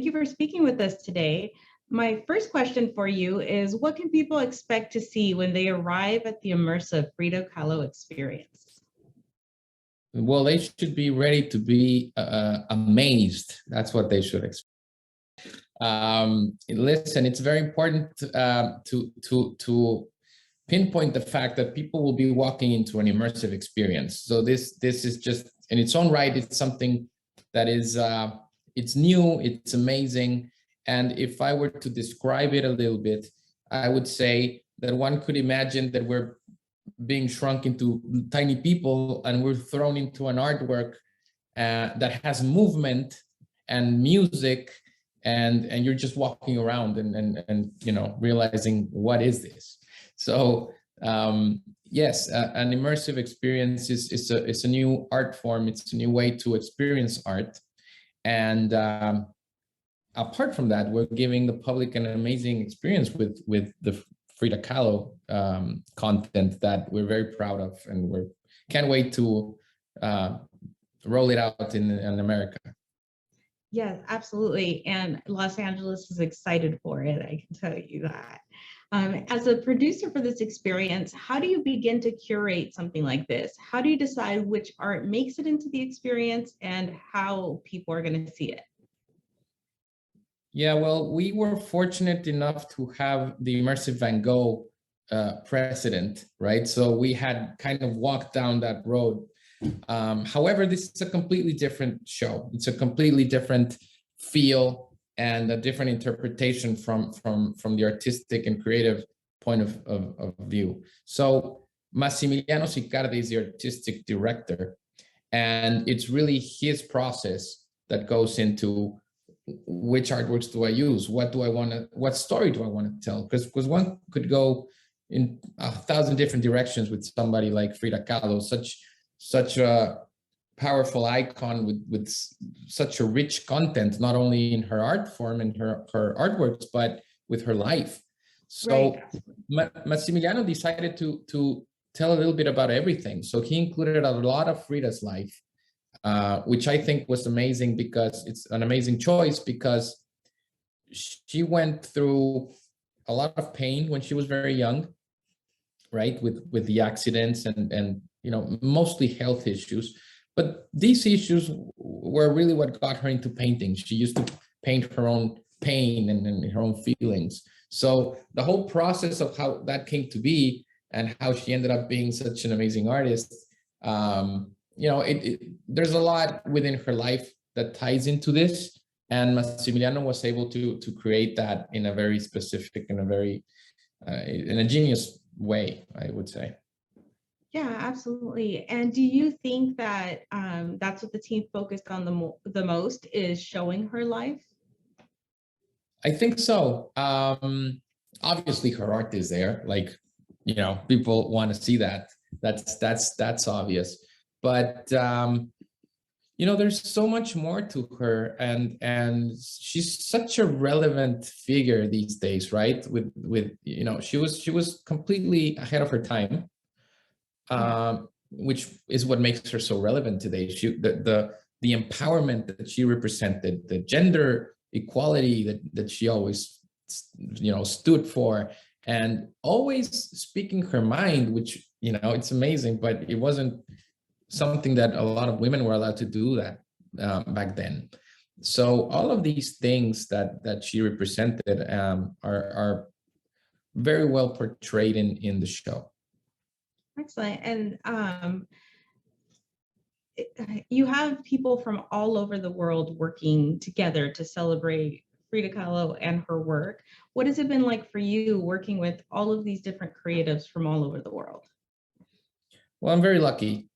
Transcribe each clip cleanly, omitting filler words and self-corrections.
Thank you for speaking with us today. My first question for you is, what can people expect to see when they arrive at the immersive Frida Kahlo experience? Well, they should be ready to be amazed. That's what they should expect. Listen, it's very important to pinpoint the fact that people will be walking into an immersive experience. So this is just in its own right. It's something that is it's new, it's amazing, and if I were to describe it a little bit, I would say that one could imagine that we're being shrunk into tiny people and we're thrown into an artwork that has movement and music, and you're just walking around and you know, realizing, what is this? So yes, an immersive experience is a new art form. It's a new way to experience art. And apart from that, we're giving the public an amazing experience with the Frida Kahlo content that we're very proud of, and we can't wait to roll it out in America. Yes, absolutely. And Los Angeles is excited for it, I can tell you that. As a producer for this experience, how do you begin to curate something like this? How do you decide which art makes it into the experience and how people are going to see it? Yeah, well, we were fortunate enough to have the Immersive Van Gogh precedent, right? So we had kind of walked down that road. However, this is a completely different show. It's a completely different feel and a different interpretation from the artistic and creative point of view. So Massimiliano Sicardi is the artistic director, and it's really his process that goes into which artworks do I use? What do I want to, what story do I want to tell? Because one could go in 1,000 different directions with somebody like Frida Kahlo, such a powerful icon with such a rich content, not only in her art form and her artworks, but with her life. So right. Massimiliano decided to tell a little bit about everything. So he included a lot of Frida's life, which I think was amazing, because it's an amazing choice, because she went through a lot of pain when she was very young, right? With the accidents and you know, mostly health issues. But these issues were really what got her into painting. She used to paint her own pain and her own feelings. So the whole process of how that came to be and how she ended up being such an amazing artist, you know, there's a lot within her life that ties into this. And Massimiliano was able to create that in a very specific and a very, in a genius way, I would say. Yeah, absolutely. And do you think that that's what the team focused on the most, is showing her life? I think so. Obviously, her art is there. Like, you know, people want to see that. That's obvious. But you know, there's so much more to her, and she's such a relevant figure these days, right? With you know, she was completely ahead of her time. Which is what makes her so relevant today. The empowerment that she represented, the gender equality that she always, you know, stood for, and always speaking her mind, which, you know, it's amazing, but it wasn't something that a lot of women were allowed to do that back then. So all of these things that she represented are very well portrayed in the show. Excellent. And you have people from all over the world working together to celebrate Frida Kahlo and her work. What has it been like for you working with all of these different creatives from all over the world? Well, I'm very lucky,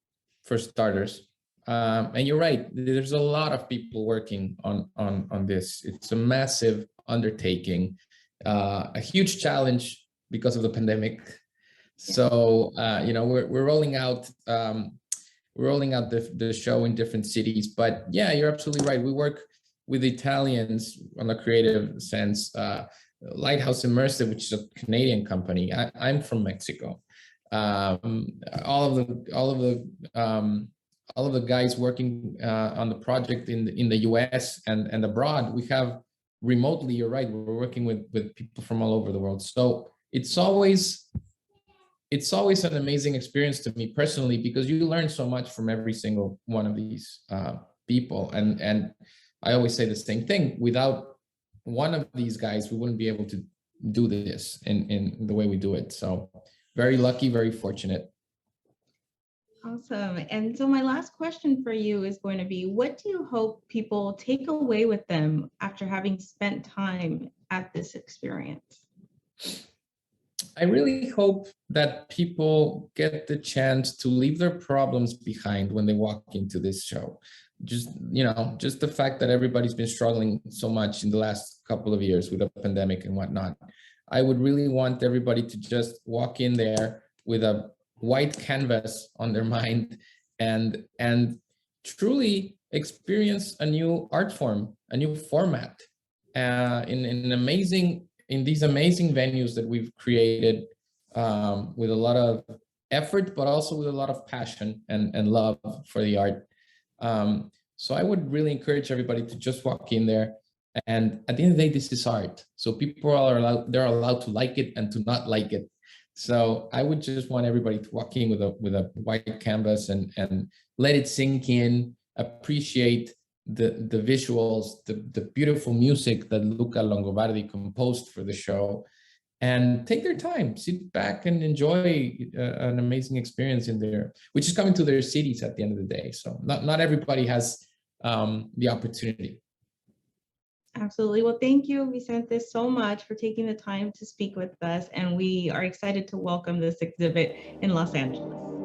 for starters. And you're right, there's a lot of people working on this. It's a massive undertaking, a huge challenge because of the pandemic. So you know, we're rolling out the show in different cities. But yeah, you're absolutely right. We work with Italians on a creative sense. Lighthouse Immersive, which is a Canadian company. I'm from Mexico. All of the guys working on the project in the US and abroad. We have remotely, you're right, we're working with people from all over the world. So it's always an amazing experience to me personally, because you learn so much from every single one of these people. And I always say the same thing: without one of these guys, we wouldn't be able to do this in the way we do it. So very lucky, very fortunate. Awesome. And so my last question for you is going to be, what do you hope people take away with them after having spent time at this experience? I really hope that people get the chance to leave their problems behind when they walk into this show. Just, just the fact that everybody's been struggling so much in the last couple of years with the pandemic and whatnot. I would really want everybody to just walk in there with a white canvas on their mind and truly experience a new art form, a new format, in these amazing venues that we've created, with a lot of effort, but also with a lot of passion and love for the art. So I would really encourage everybody to just walk in there. And at the end of the day, this is art. So people they're allowed to like it and to not like it. So I would just want everybody to walk in with a white canvas and let it sink in, appreciate the visuals, the beautiful music that Luca Longobardi composed for the show, and take their time, sit back and enjoy an amazing experience in there, which is coming to their cities at the end of the day. So not everybody has the opportunity. Absolutely. Well, thank you, Vicente, so much for taking the time to speak with us. And we are excited to welcome this exhibit in Los Angeles.